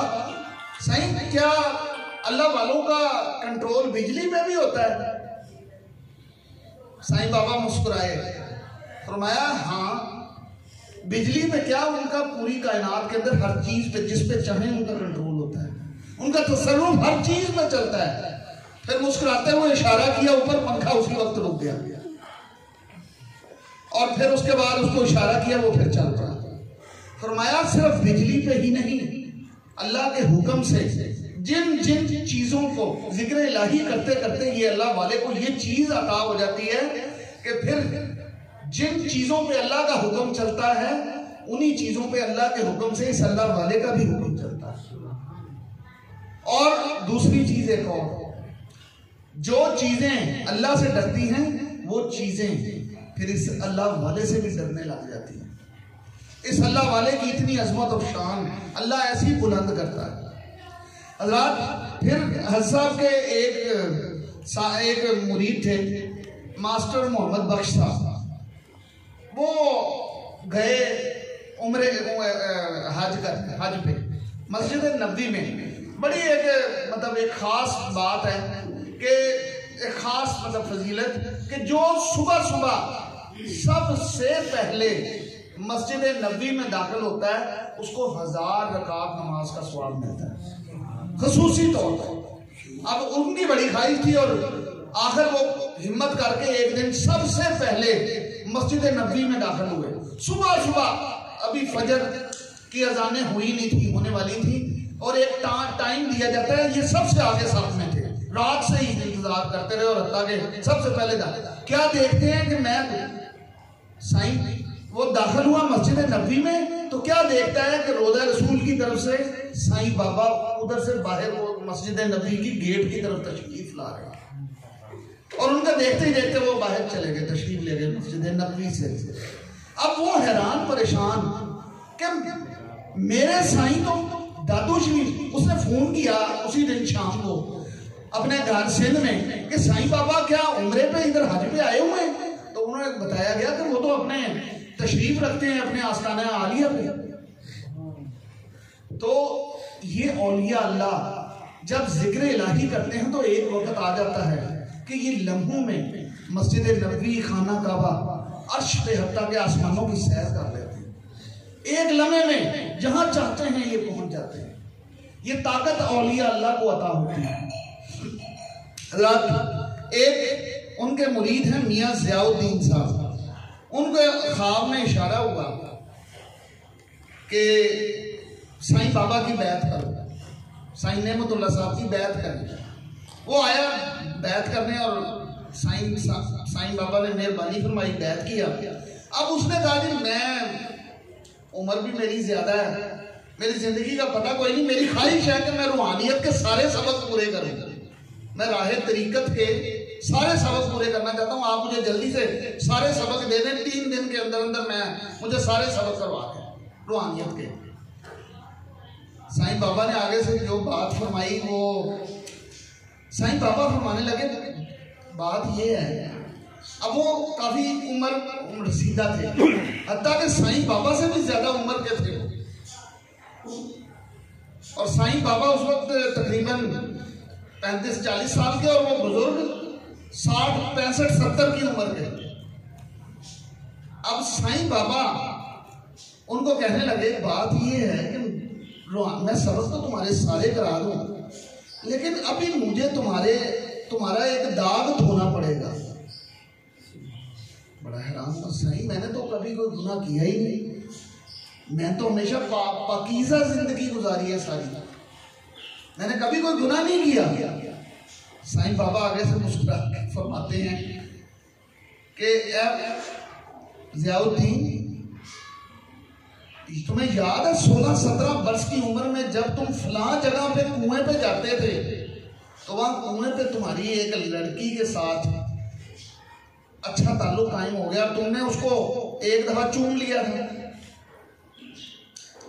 سائیں کیا اللہ والوں کا کنٹرول بجلی میں بھی ہوتا ہے؟ سائیں بابا مسکرائے، فرمایا ہاں، بجلی میں کیا، ان کا پوری کائنات کے اندر ہر چیز پہ جس پہ چاہیں ان کا کنٹرول ہوتا ہے، ان کا تصرف ہر چیز میں چلتا ہے۔ پھر مسکراتے ہوئے اشارہ کیا اوپر، پنکھا اسی وقت رک گیا، اور پھر اس کے بعد اس کو اشارہ کیا، وہ پھر چل پڑا۔ فرمایا صرف بجلی پہ ہی نہیں، اللہ کے حکم سے جن جن چیزوں کو ذکر الہی کرتے کرتے یہ اللہ والے کو یہ چیز عطا ہو جاتی ہے کہ پھر جن چیزوں پہ اللہ کا حکم چلتا ہے انہی چیزوں پہ اللہ کے حکم سے اس اللہ والے کا بھی حکم چلتا ہے۔ اور دوسری چیز ایک اور، جو چیزیں اللہ سے ڈرتی ہیں وہ چیزیں پھر اس اللہ والے سے بھی ڈرنے لگ جاتی ہیں۔ اس اللہ والے کی اتنی عظمت اور شان اللہ ایسی بلند کرتا ہے۔ حضرات پھر حضرت صاحب کے ایک مرید تھے ماسٹر محمد بخش صاحب، وہ گئے عمرے حج پہ مسجد نبوی میں۔ بڑی ایک خاص بات ہے کہ ایک خاص فضیلت کہ جو صبح سب سے پہلے مسجد نبوی میں داخل ہوتا ہے اس کو 1000 رکعت نماز کا ثواب ملتا ہے خصوصی طور پر۔ اب ان کی بڑی خواہش تھی اور آخر وہ ہمت کر کے ایک دن سب سے پہلے مسجد نبوی میں داخل ہوئے۔ صبح ابھی فجر کی اذانیں ہوئی نہیں تھی، ہونے والی تھی، اور ایک ٹائم دیا جاتا ہے، یہ سب سے آگے صف میں تھے، رات سے ہی انتظار کرتے رہے اور حتیٰ کہ سب سے پہلے کیا دیکھتے ہیں کہ میں سائیں وہ داخل ہوا مسجد نبوی میں تو کیا دیکھتا ہے کہ روضہ رسول کی طرف سے سائیں بابا ادھر سے باہر وہ مسجد نبوی کی گیٹ کی طرف تشریف لا رہے ہیں، اور ان کا دیکھتے ہی دیکھتے وہ باہر چلے گئے، تشریف لے گئے مسجد نبوی سے۔ اب وہ حیران پریشان کہ میرے سائیں تو دادو شریف، اس نے فون کیا اسی دن شام کو اپنے گھر سندھ میں کہ سائیں بابا کیا عمرے پہ ادھر حج پہ آئے ہوئے ہیں؟ تو انہوں نے بتایا گیا کہ وہ تو اپنے تشریف رکھتے ہیں اپنے آستانہ عالیہ پہ۔ تو یہ اولیاء اللہ جب ذکر الہی کرتے ہیں تو ایک وقت آ جاتا ہے کہ یہ لمحوں میں مسجد نبوی، خانہ کعبہ، عرش پہ حتیٰ کہ آسمانوں کی سیر کر لیتے ہیں، ایک لمحے میں جہاں چاہتے ہیں یہ پہنچ جاتے ہیں۔ یہ طاقت اولیاء اللہ کو عطا ہوتی ہے۔ حضرات ایک ان کے مرید ہیں میاں ضیاء الدین صاحب، ان کے خواب میں اشارہ ہوا کہ سائیں بابا کی بیعت کرو، سائیں نعمت اللہ صاحب کی بیعت کریں۔ وہ آیا بیعت کرنے اور سائیں بابا نے مہربانی فرمائی، بیعت کیا۔ اب اس نے کہا جی میں عمر بھی میری زیادہ ہے، میری زندگی کا پتہ کوئی نہیں، میری خواہش ہے کہ میں روحانیت کے سارے سبق پورے کروں، میں راہ طریقت کے سارے سبق پورے کرنا چاہتا ہوں، آپ مجھے جلدی سے سارے سبق دے دیں، 3 دن کے اندر مجھے سارے سبق کروا دیں روحانیت کے۔ سائیں بابا نے آگے سے جو بات فرمائی وہ سائیں بابا فرمانے لگے بات یہ ہے. اب وہ کافی عمر رسیدہ تھے، حتیٰ کہ سائیں بابا سے بھی زیادہ عمر کے تھے، اور سائیں بابا اس وقت تقریباً 35-40 سال کے، اور وہ بزرگ 60 65 70 کی عمر کے. اب سائیں بابا ان کو کہنے لگے بات یہ ہے کہ میں سبق تو تمہارے سارے کرا دوں، لیکن ابھی مجھے تمہارا ایک داغ دھونا پڑے گا. بڑا حیران تھا سائیں، میں نے تو کبھی کوئی گناہ کیا ہی نہیں، میں تو ہمیشہ پاکیزہ زندگی گزاری ہے ساری، میں نے کبھی کوئی گناہ نہیں کیا. سائیں بابا آگے سے مسکرا فرماتے ہیں کہ اے ضیاء الدین، تمہیں یاد ہے 16-17 برس کی عمر میں جب تم فلاں جگہ پہ کنویں پہ جاتے تھے تو وہاں کنویں پہ تمہاری ایک لڑکی کے ساتھ اچھا تعلق قائم ہو گیا، تم نے اس کو ایک دفعہ چوم لیا تھا.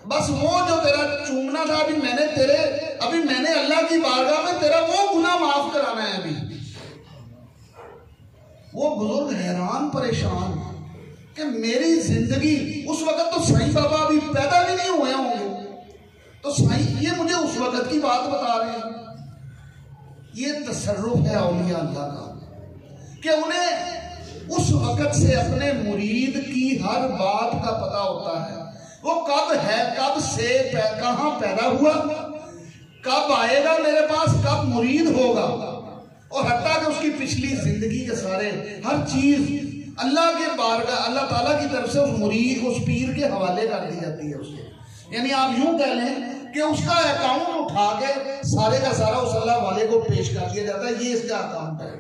بس وہ جو تیرا چومنا تھا، ابھی میں نے اللہ کی بارگاہ میں تیرا وہ گناہ معاف کرانا ہے. ابھی وہ بزرگ حیران پریشان کہ میری زندگی، اس وقت تو سائیں بابا ابھی پیدا بھی نہیں ہوئے ہوں گے، تو سائیں یہ مجھے اس وقت کی بات بتا رہے ہیں. یہ تصرف ہے اولیاء اللہ کا کہ انہیں اس وقت سے اپنے مرید کی ہر بات کا پتہ ہوتا ہے. وہ کب ہے، کب سے کہاں پیدا ہوا، کب آئے گا میرے پاس، کب مرید ہوگا، اور حتیٰ کہ اس کی پچھلی زندگی کے سارے ہر چیز اللہ کے بارگاہ، اللہ تعالیٰ کی طرف سے اس مرید، اس پیر کے حوالے کر دی جاتی ہے اس کے. یعنی آپ یوں کہہ لیں کہ اس کا اکاؤنٹ اٹھا کے سارے کا سارا اس اللہ والے کو پیش کر دیا جاتا ہے. یہ اس کا اکاؤنٹ ہے،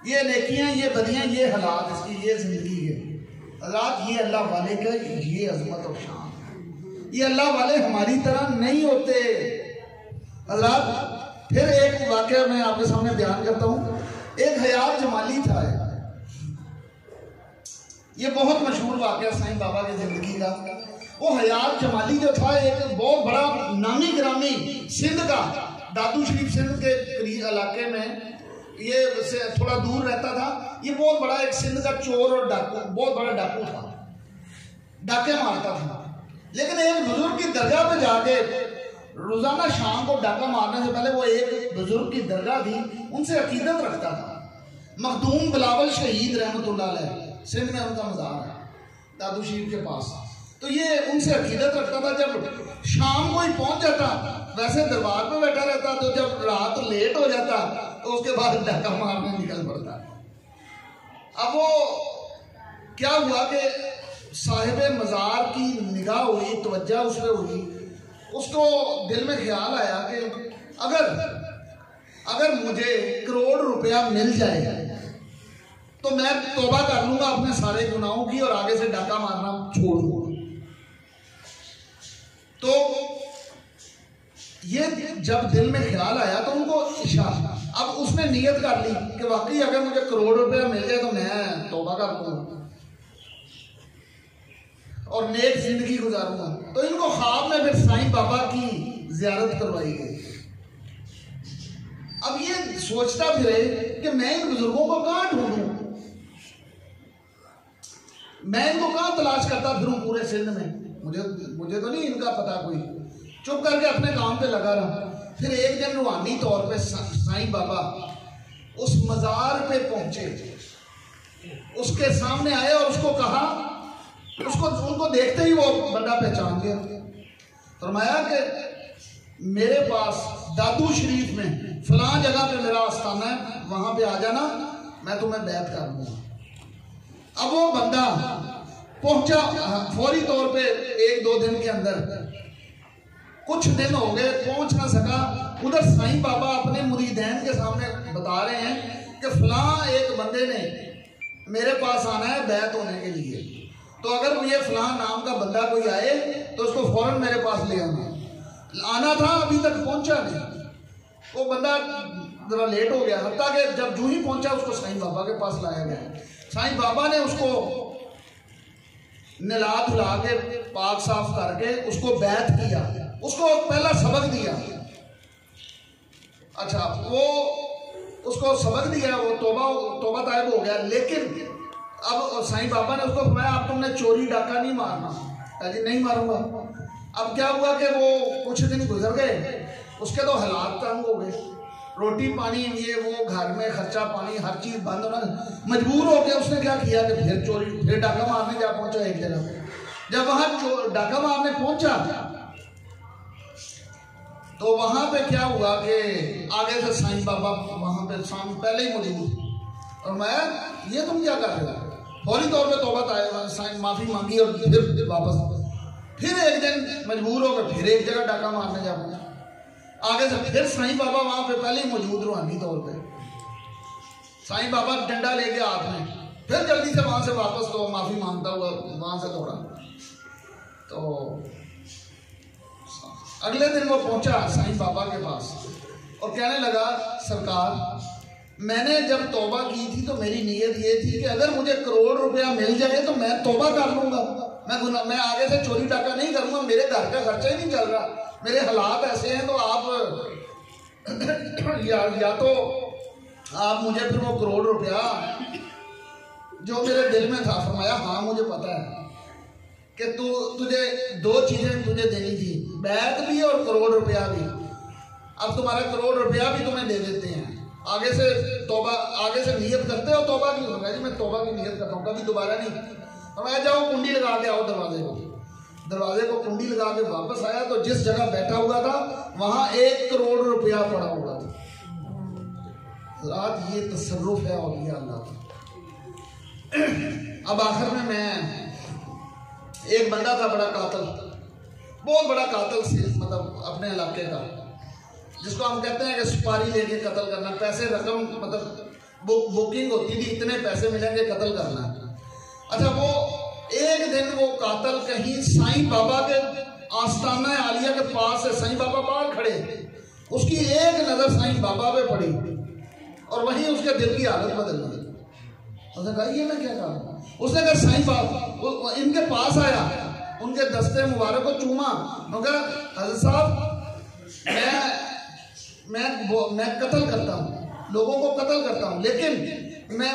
یہ نیکیاں، یہ بدیاں، یہ حالات، اس کی یہ زندگی ہے. حضرات یہ اللہ والے کا یہ عظمت اور شان ہے. یہ اللہ والے ہماری طرح نہیں ہوتے. حضرات پھر ایک واقعہ میں آپ کے سامنے بیان کرتا ہوں. ایک حیات جمالی تھا، یہ بہت مشہور واقعہ سائیں بابا کی زندگی کا. وہ حیات جمالی جو تھا ایک بہت بڑا نامی گرامی سندھ کا، دادو شریف سندھ کے قریب علاقے میں، یہ سے تھوڑا دور رہتا تھا. یہ بہت بڑا ایک سندھ کا چور اور ڈاکو، بہت بڑا ڈاکو تھا، ڈاکے مارتا تھا. لیکن ایک بزرگ کی درگاہ پہ جا کے روزانہ شام کو ڈاکہ مارنے سے پہلے وہ ایک بزرگ کی درگاہ تھی، ان سے عقیدت رکھتا تھا. مخدوم بلاول شہید رحمۃ اللہ علیہ، سندھ میں ان کا مزار ہے دادو شریف کے پاس. تو یہ ان سے عقیدت رکھتا تھا. جب شام کو ہی پہنچ جاتا، ویسے دربار پہ بیٹھا رہتا، تو جب رات لیٹ ہو جاتا تو اس کے بعد ڈاکہ مارنے نکل پڑتا. اب وہ کیا ہوا کہ صاحب مزار کی نگاہ ہوئی، توجہ اس پہ ہوئی. اس کو دل میں خیال آیا کہ اگر مجھے کروڑ روپیہ مل جائے تو میں توبہ کر لوں گا اپنے سارے گناہوں کی اور آگے سے ڈاکہ مارنا چھوڑ دوں گا. تو یہ جب دل میں خیال آیا تو ان کو اشارہ، اب اس نے نیت کر لی کہ واقعی اگر مجھے کروڑ روپیہ مل جائے تو میں توبہ کر دوں گا اور نیک زندگی گزاروں گا. تو ان کو خواب میں پھر سائیں بابا کی زیارت کروائی گئی. اب یہ سوچتا پھرے کہ میں ان بزرگوں کو کہاں ڈھونڈوں، میں ان کو کہاں تلاش کرتا پھروں پورے سندھ میں، مجھے تو نہیں ان کا پتہ کوئی. چپ کر کے اپنے کام پہ لگا رہا. پھر ایک دن روحانی طور پہ سائیں بابا اس مزار پہ پہنچے، اس کے سامنے آئے اور اس کو کہا، ان کو دیکھتے ہی وہ بندہ پہچان گیا. فرمایا کہ میرے پاس دادو شریف میں فلاں جگہ پہ میرا آستانہ ہے، وہاں پہ آ جانا، میں تمہیں بیعت کر دوں گا. اب وہ بندہ پہنچا فوری طور پہ 1-2 دن کے اندر. کچھ دن ہو گئے، پہنچ نہ سکا. ادھر سائیں بابا اپنے مریدین کے سامنے بتا رہے ہیں کہ فلاں ایک بندے نے میرے پاس آنا ہے بیعت ہونے کے لیے، تو اگر یہ فلاں نام کا بندہ کوئی آئے تو اس کو فوراً میرے پاس لے آنا. آنا تھا، ابھی تک پہنچا نہیں. وہ بندہ ذرا لیٹ ہو گیا، حتیٰ کہ جب جو ہی پہنچا اس کو سائیں بابا کے پاس لایا گیا. سائیں بابا نے اس کو نلا دھلا کے پاک صاف کر کے اس کو بیعت کیا. اس کو پہلا سبق دیا. اچھا وہ اس کو سبق دیا, وہ توبہ طائب ہو گیا. لیکن اب سائیں بابا نے اس کو فرمایا اب تم نے چوری ڈاکہ نہیں مارنا. جی نہیں ماروں گا. اب کیا ہوا کہ وہ کچھ دن گزر گئے, اس کے تو حالات تنگ ہو گئے, روٹی پانی یہ وہ گھر میں خرچہ پانی ہر چیز بند ہونا, مجبور ہو گیا. اس نے کیا کیا کہ پھر ڈاکہ مارنے جا پہنچا ایک جگہ. جب وہاں ڈاکہ مارنے پہنچا تو وہاں پہ کیا ہوا کہ آگے سے سائیں بابا وہاں پہ پہلے ہی موجود, اور میں یہ تم کیا کر رہے ہو؟ فوری طور پہ توبہ طائب معافی مانگی اور پھر واپس. پھر ایک دن مجبور ہو کے پھر ایک جگہ ڈاکہ مارنے جا پہنچا. آگے سے پھر سائیں بابا وہاں پہ پہلے ہی موجود روحانی طور پہ. سائیں بابا ڈنڈا لے کے ہاتھ میں, پھر جلدی سے وہاں سے واپس تو معافی مانگتا ہوا وہاں سے دوڑا. تو اگلے دن وہ پہنچا سائیں بابا کے پاس اور کہنے لگا سرکار میں نے جب توبہ کی تھی تو میری نیت یہ تھی کہ اگر مجھے 1 کروڑ روپیہ مل جائے تو میں توبہ کر لوں گا, میں آگے سے چوری ڈاکہ نہیں کروں گا, میرے گھر کا خرچہ ہی نہیں چل رہا, میرے حالات ایسے ہیں. تو آپ یا تو آپ مجھے پھر وہ 1 کروڑ روپیہ جو میرے دل میں تھا. فرمایا ہاں مجھے پتا ہے کہ تجھے 2 چیزیں تجھے دینی تھی, بیعت بھی اور 1 کروڑ روپیہ بھی. اب تمہارا 1 کروڑ روپیہ بھی تمہیں دے دیتے ہیں. آگے سے نیت کرتے ہو توبہ کی؟ ہوگا جی میں توبہ کی نیت کرتا ہوں, کبھی دوبارہ نہیں. اور میں جاؤ کنڈی لگا کے آؤ دروازے کو کنڈی لگا کے واپس آیا تو جس جگہ بیٹھا ہوا تھا وہاں 1 کروڑ روپیہ پڑا ہوا تھا. رات یہ تصرف ہے اولیاء اللہ کا. اب آخر میں ایک بندہ تھا بڑا قاتل, بہت بڑا قاتل سے مطلب اپنے علاقے کا, جس کو ہم کہتے ہیں کہ سپاری لے کے قتل کرنا, پیسے رقم مطلب بکنگ ہوتی تھی, اتنے پیسے ملیں گے قتل کرنا. اچھا وہ ایک دن وہ قاتل کہیں سائیں بابا کے آستانہ عالیہ کے پاس سے, سائیں بابا باہر کھڑے, اس کی ایک نظر سائیں بابا پہ پڑی اور وہیں اس کے دل کی حالت بدل گئی. اس نے کہا یہ میں کیا کہا. اس نے کہا سائیں بابا ان کے پاس آیا, ان کے دستے مبارک کو چوما, کہا حضرت صاحب میں قتل کرتا ہوں, لوگوں کو قتل کرتا ہوں, لیکن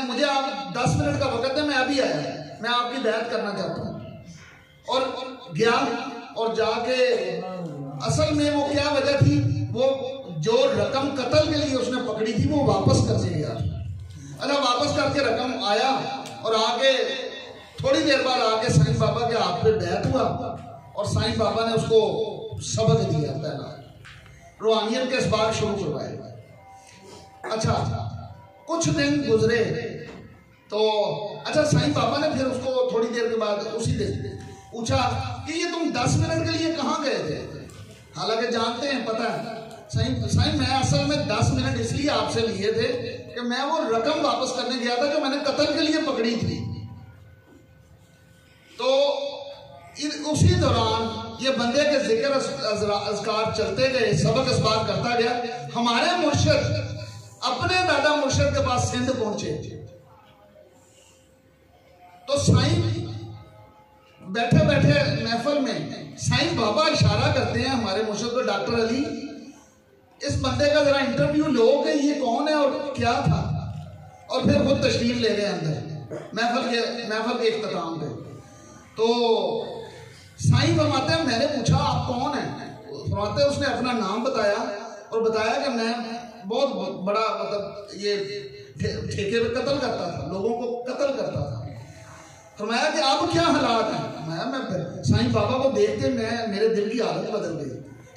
مجھے آپ 10 منٹ کا وقت ہے, میں ابھی آیا, میں آپ کی بیعت کرنا چاہتا ہوں. اور گیا اور جا کے اصل میں وہ کیا وجہ تھی, وہ جو رقم قتل کے لیے اس نے پکڑی تھی وہ واپس کر کے گیا. اللہ واپس کر کے رقم آیا اور آگے تھوڑی دیر بعد آگے سائیں بابا کے ہاتھ پہ بیعت ہوا اور سائیں بابا نے اس کو سبق دیا, پہلا روحانیت کے اسباق شروع کروائے. اچھا کچھ دن گزرے تو اچھا سائیں بابا نے پھر اس کو تھوڑی دیر کے بعد اسی دن پوچھا کہ یہ تم 10 منٹ کے لیے کہاں گئے تھے؟ حالانکہ جانتے ہیں پتہ ہے سائیں میں اصل میں 10 منٹ اس لیے آپ سے لیے تھے کہ میں وہ رقم واپس کرنے گیا تھا جو میں نے قتل کے لیے پکڑی تھی. تو اسی دوران یہ بندے کے ذکر اذکار چلتے گئے, سبق اسباق کرتا گیا. ہمارے مرشد اپنے دادا مرشد کے پاس سندھ پہنچے تو سائیں بیٹھے بیٹھے محفل میں سائیں بابا اشارہ کرتے ہیں ہمارے مرشد کو, ڈاکٹر علی اس بندے کا ذرا انٹرویو لو کہ یہ کون ہے اور کیا تھا. اور پھر خود تشریف لے گئے اندر محفل کے اختتام پہ. تو سائیں فرماتے ہیں میں نے پوچھا آپ کون ہیں؟ فرماتے ہیں اس نے اپنا نام بتایا اور بتایا کہ میں بہت بڑا مطلب یہ ٹھیکے پہ قتل کرتا تھا, لوگوں کو قتل کرتا تھا. فرمایا کہ اب کیا حالات ہیں؟ میں سائیں بابا کو دیکھ کے میرے دل کی حالت بدل گئی,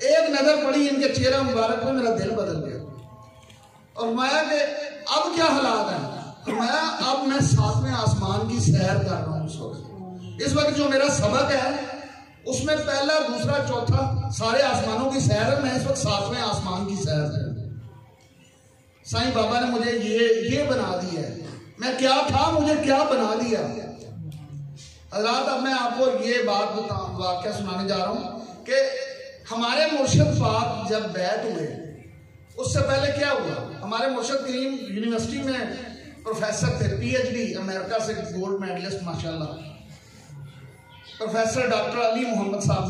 ایک نظر پڑی ان کے چہرہ مبارک پہ میرا دل بدل گیا. اور فرمایا کہ اب کیا حالات ہیں؟ فرمایا اب میں 7ویں آسمان کی سیر کر رہا ہوں. اس وقت جو میرا سبق ہے اس میں پہلا دوسرا چوتھا سارے آسمانوں کی سیر ہے, میں اس وقت 7ویں آسمان کی سیر ہے. سائیں بابا نے مجھے یہ بنا دیا ہے, میں کیا تھا مجھے کیا بنا دیا. حضرات اب میں آپ کو یہ واقعہ سنانے جا رہا ہوں کہ ہمارے مرشد پاک جب بیعت ہوئے اس سے پہلے کیا ہوا. ہمارے مرشد کریم یونیورسٹی میں پروفیسر تھے, PhD امریکہ سے گولڈ میڈلسٹ ماشاءاللہ, پروفیسر ڈاکٹر علی محمد صاحب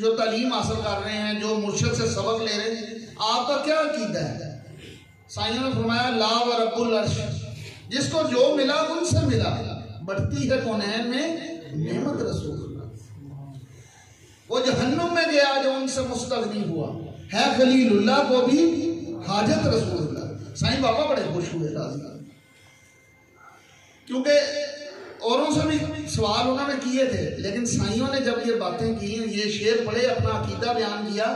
جو تعلیم حاصل کر رہے ہیں، جو مرشد سے سبق لے رہے ہیں، آپ کا کیا عقیدہ ہے؟ سائنوں نے فرمایا لا و رب العرش، جس کو جو ملا ان سے ملا، بڑھتی ہے کونین میں نعمت رسول اللہ۔ وہ جہنم میں گیا جو ان سے مستغنی ہوا، ہے خلیل اللہ کو بھی حاجت رسول اللہ۔ سائیں بابا بڑے خوش ہوئے راضی، کیونکہ اوروں سے بھی سوال انہوں نے کیے تھے، لیکن سائیوں نے جب یہ باتیں کی، یہ شعر پڑھے، اپنا عقیدہ بیان کیا،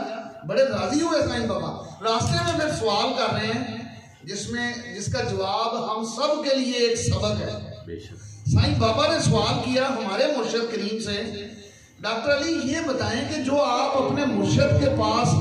بڑے راضی ہوئے سائیں بابا۔ راستے میں پھر سوال کر رہے ہیں جس کا جواب ہم سب کے لیے ایک سبق ہے۔ سائیں بابا نے سوال کیا ہمارے مرشد کریم سے، ڈاکٹر علی یہ بتائیں کہ جو آپ اپنے مرشد کے پاس